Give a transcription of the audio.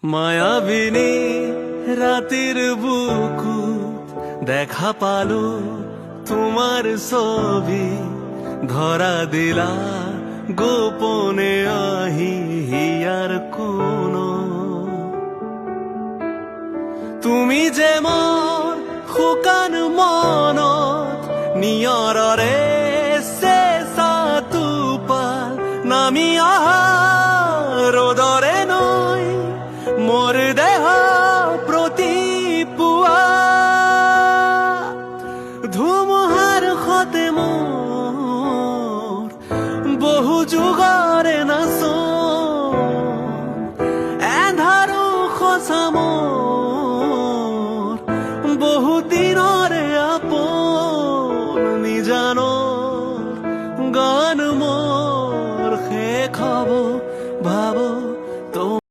মায়াবিনী রাতের বুকুত দেখা পালো তোমার ছবি ধরা দিলা গোপনে আহি হিয়ার কোন তুমি যে মন শুকান মনত নিয়ৰৰে চেঁচা টোপাল নামি অহা ৰ'দৰে নৈ মোৰ দেহ প্ৰতি পুৱা ধুমুহাৰ সতে মোৰ বহু যুগৰে নাচোন এন্ধাৰো সঁচা